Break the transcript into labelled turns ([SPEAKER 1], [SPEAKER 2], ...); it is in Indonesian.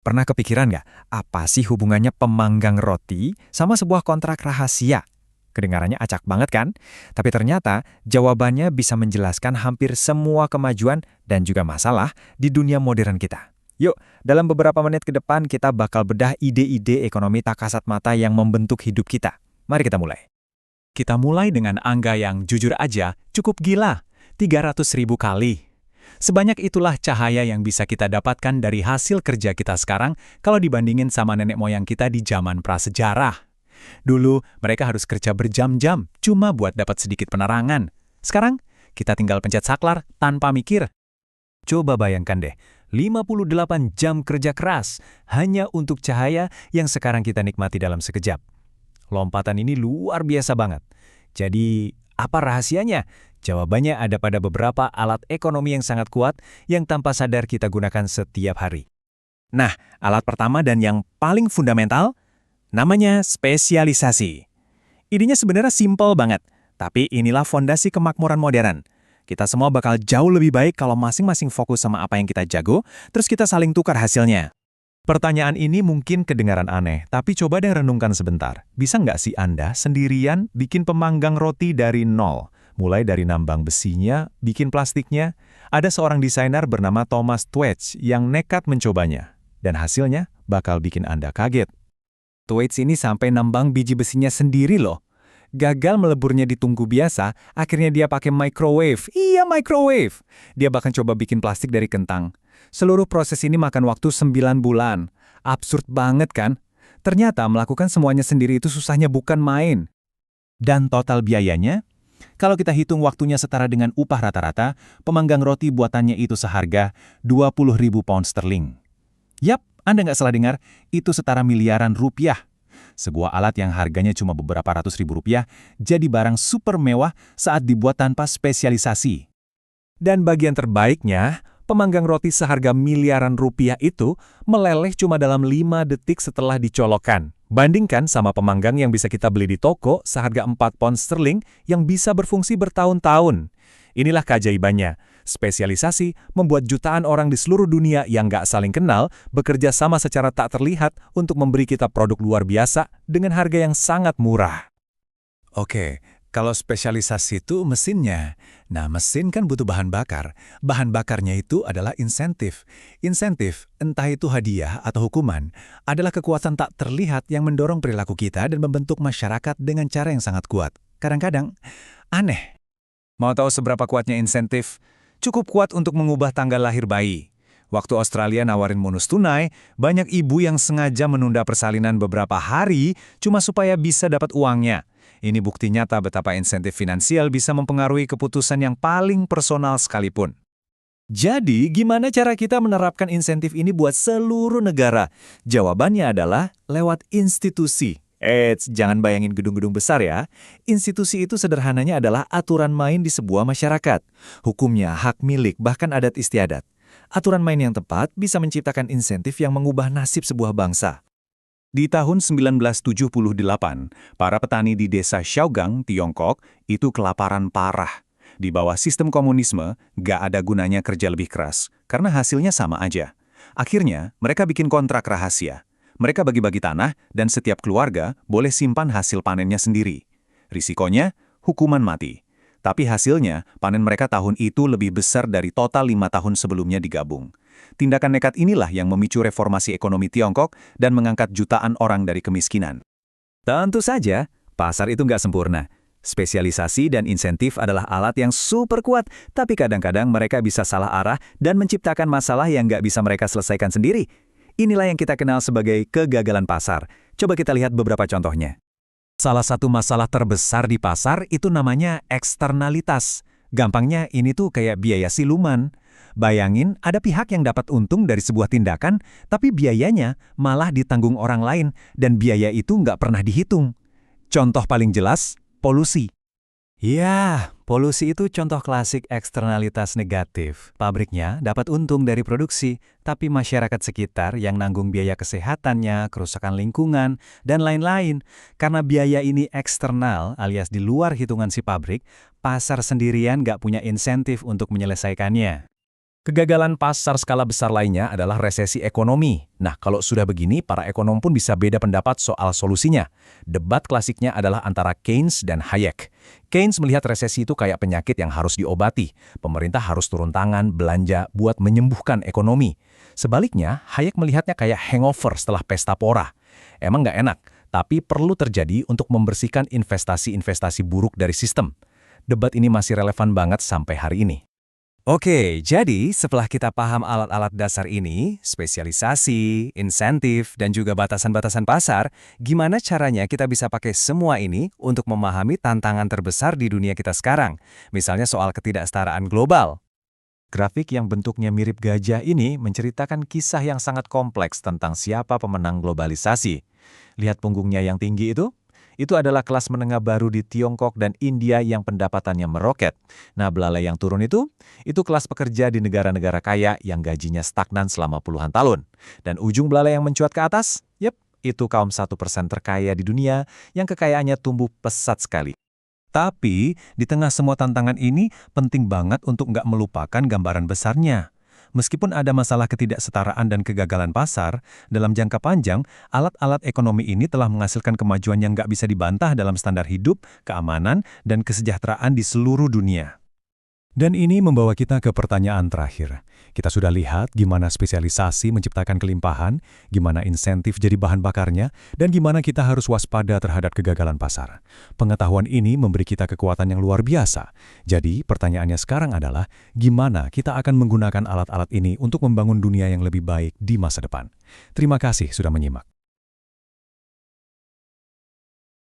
[SPEAKER 1] Pernah kepikiran nggak, apa sih hubungannya pemanggang roti sama sebuah kontrak rahasia? Kedengarannya acak banget kan? Tapi ternyata jawabannya bisa menjelaskan hampir semua kemajuan dan juga masalah di dunia modern kita. Yuk, dalam beberapa menit ke depan kita bakal bedah ide-ide ekonomi tak kasat mata yang membentuk hidup kita. Mari kita mulai.
[SPEAKER 2] Kita mulai dengan angka yang jujur aja cukup gila, 300.000 kali. Sebanyak itulah cahaya yang bisa kita dapatkan dari hasil kerja kita sekarang kalau dibandingin sama nenek moyang kita di zaman prasejarah. Dulu, mereka harus kerja berjam-jam cuma buat dapat sedikit penerangan. Sekarang, kita tinggal pencet saklar tanpa mikir. Coba bayangkan deh, 58 jam kerja keras hanya untuk cahaya yang sekarang kita nikmati dalam sekejap. Lompatan ini luar biasa banget. Jadi, apa rahasianya? Jawabannya ada pada beberapa alat ekonomi yang sangat kuat yang tanpa sadar kita gunakan setiap hari. Nah, alat pertama dan yang paling fundamental, namanya spesialisasi. Idenya sebenarnya simpel banget, tapi inilah fondasi kemakmuran modern. Kita semua bakal jauh lebih baik kalau masing-masing fokus sama apa yang kita jago, terus kita saling tukar hasilnya. Pertanyaan ini mungkin kedengaran aneh, tapi coba deh renungkan sebentar. Bisa nggak sih Anda sendirian bikin pemanggang roti dari nol? Mulai dari nambang besinya, bikin plastiknya. Ada seorang desainer bernama Thomas Tveitsch yang nekat mencobanya. Dan hasilnya bakal bikin Anda kaget. Tveitsch ini sampai nambang biji besinya sendiri loh. Gagal meleburnya di tungku biasa, akhirnya dia pakai microwave. Iya, microwave! Dia bahkan coba bikin plastik dari kentang. Seluruh proses ini makan waktu 9 bulan. Absurd banget kan? Ternyata melakukan semuanya sendiri itu susahnya bukan main. Dan total biayanya? Kalau kita hitung waktunya setara dengan upah rata-rata, pemanggang roti buatannya itu seharga 20.000 pound sterling. Yap, Anda nggak salah dengar, itu setara miliaran rupiah. Sebuah alat yang harganya cuma beberapa ratus ribu rupiah jadi barang super mewah saat dibuat tanpa spesialisasi. Dan bagian terbaiknya, pemanggang roti seharga miliaran rupiah itu meleleh cuma dalam 5 detik setelah dicolokkan. Bandingkan sama pemanggang yang bisa kita beli di toko seharga 4 pound sterling yang bisa berfungsi bertahun-tahun. Inilah keajaibannya. Spesialisasi membuat jutaan orang di seluruh dunia yang nggak saling kenal bekerja sama secara tak terlihat untuk memberi kita produk luar biasa dengan harga yang sangat murah. Oke, kalau spesialisasi itu mesinnya. Nah, mesin kan butuh bahan bakar. Bahan bakarnya itu adalah insentif. Insentif, entah itu hadiah atau hukuman, adalah kekuatan tak terlihat yang mendorong perilaku kita dan membentuk masyarakat dengan cara yang sangat kuat. Kadang-kadang, aneh. Mau tahu seberapa kuatnya insentif? Cukup kuat untuk mengubah tanggal lahir bayi. Waktu Australia nawarin bonus tunai, banyak ibu yang sengaja menunda persalinan beberapa hari cuma supaya bisa dapat uangnya. Ini bukti nyata betapa insentif finansial bisa mempengaruhi keputusan yang paling personal sekalipun. Jadi, gimana cara kita menerapkan insentif ini buat seluruh negara? Jawabannya adalah lewat institusi. Jangan bayangin gedung-gedung besar ya. Institusi itu sederhananya adalah aturan main di sebuah masyarakat. Hukumnya, hak milik, bahkan adat istiadat. Aturan main yang tepat bisa menciptakan insentif yang mengubah nasib sebuah bangsa. Di tahun 1978, para petani di desa Shaogang, Tiongkok, itu kelaparan parah. Di bawah sistem komunisme, gak ada gunanya kerja lebih keras, karena hasilnya sama aja. Akhirnya, mereka bikin kontrak rahasia. Mereka bagi-bagi tanah, dan setiap keluarga boleh simpan hasil panennya sendiri. Risikonya, hukuman mati. Tapi hasilnya, panen mereka tahun itu lebih besar dari total 5 tahun sebelumnya digabung. Tindakan nekat inilah yang memicu reformasi ekonomi Tiongkok dan mengangkat jutaan orang dari kemiskinan. Tentu saja, pasar itu nggak sempurna. Spesialisasi dan insentif adalah alat yang super kuat, tapi kadang-kadang mereka bisa salah arah dan menciptakan masalah yang nggak bisa mereka selesaikan sendiri. Inilah yang kita kenal sebagai kegagalan pasar. Coba kita lihat beberapa contohnya. Salah satu masalah terbesar di pasar itu namanya eksternalitas. Gampangnya ini tuh kayak biaya siluman. Bayangin ada pihak yang dapat untung dari sebuah tindakan, tapi biayanya malah ditanggung orang lain dan biaya itu nggak pernah dihitung. Contoh paling jelas, polusi. Ya, polusi itu contoh klasik eksternalitas negatif. Pabriknya dapat untung dari produksi, tapi masyarakat sekitar yang nanggung biaya kesehatannya, kerusakan lingkungan, dan lain-lain. Karena biaya ini eksternal alias di luar hitungan si pabrik, pasar sendirian nggak punya insentif untuk menyelesaikannya.
[SPEAKER 3] Kegagalan pasar skala besar lainnya adalah resesi ekonomi. Nah, kalau sudah begini, para ekonom pun bisa beda pendapat soal solusinya. Debat klasiknya adalah antara Keynes dan Hayek. Keynes melihat resesi itu kayak penyakit yang harus diobati. Pemerintah harus turun tangan, belanja, buat menyembuhkan ekonomi. Sebaliknya, Hayek melihatnya kayak hangover setelah pesta pora. Emang nggak enak, tapi perlu terjadi untuk membersihkan investasi-investasi buruk dari sistem. Debat ini masih relevan banget sampai hari ini.
[SPEAKER 1] Oke, jadi setelah kita paham alat-alat dasar ini, spesialisasi, insentif, dan juga batasan-batasan pasar, gimana caranya kita bisa pakai semua ini untuk memahami tantangan terbesar di dunia kita sekarang? Misalnya soal ketidaksetaraan global. Grafik yang bentuknya mirip gajah ini menceritakan kisah yang sangat kompleks tentang siapa pemenang globalisasi. Lihat punggungnya yang tinggi itu? Itu adalah kelas menengah baru di Tiongkok dan India yang pendapatannya meroket. Nah, belalai yang turun itu kelas pekerja di negara-negara kaya yang gajinya stagnan selama puluhan tahun. Dan ujung belalai yang mencuat ke atas, itu kaum 1% terkaya di dunia yang kekayaannya tumbuh pesat sekali.
[SPEAKER 2] Tapi, di tengah semua tantangan ini, penting banget untuk nggak melupakan gambaran besarnya. Meskipun ada masalah ketidaksetaraan dan kegagalan pasar, dalam jangka panjang, alat-alat ekonomi ini telah menghasilkan kemajuan yang nggak bisa dibantah dalam standar hidup, keamanan, dan kesejahteraan di seluruh dunia. Dan ini membawa kita ke pertanyaan terakhir. Kita sudah lihat gimana spesialisasi menciptakan kelimpahan, gimana insentif jadi bahan bakarnya, dan gimana kita harus waspada terhadap kegagalan pasar. Pengetahuan ini memberi kita kekuatan yang luar biasa. Jadi, pertanyaannya sekarang adalah, gimana kita akan menggunakan alat-alat ini untuk membangun dunia yang lebih baik di masa depan? Terima kasih sudah menyimak.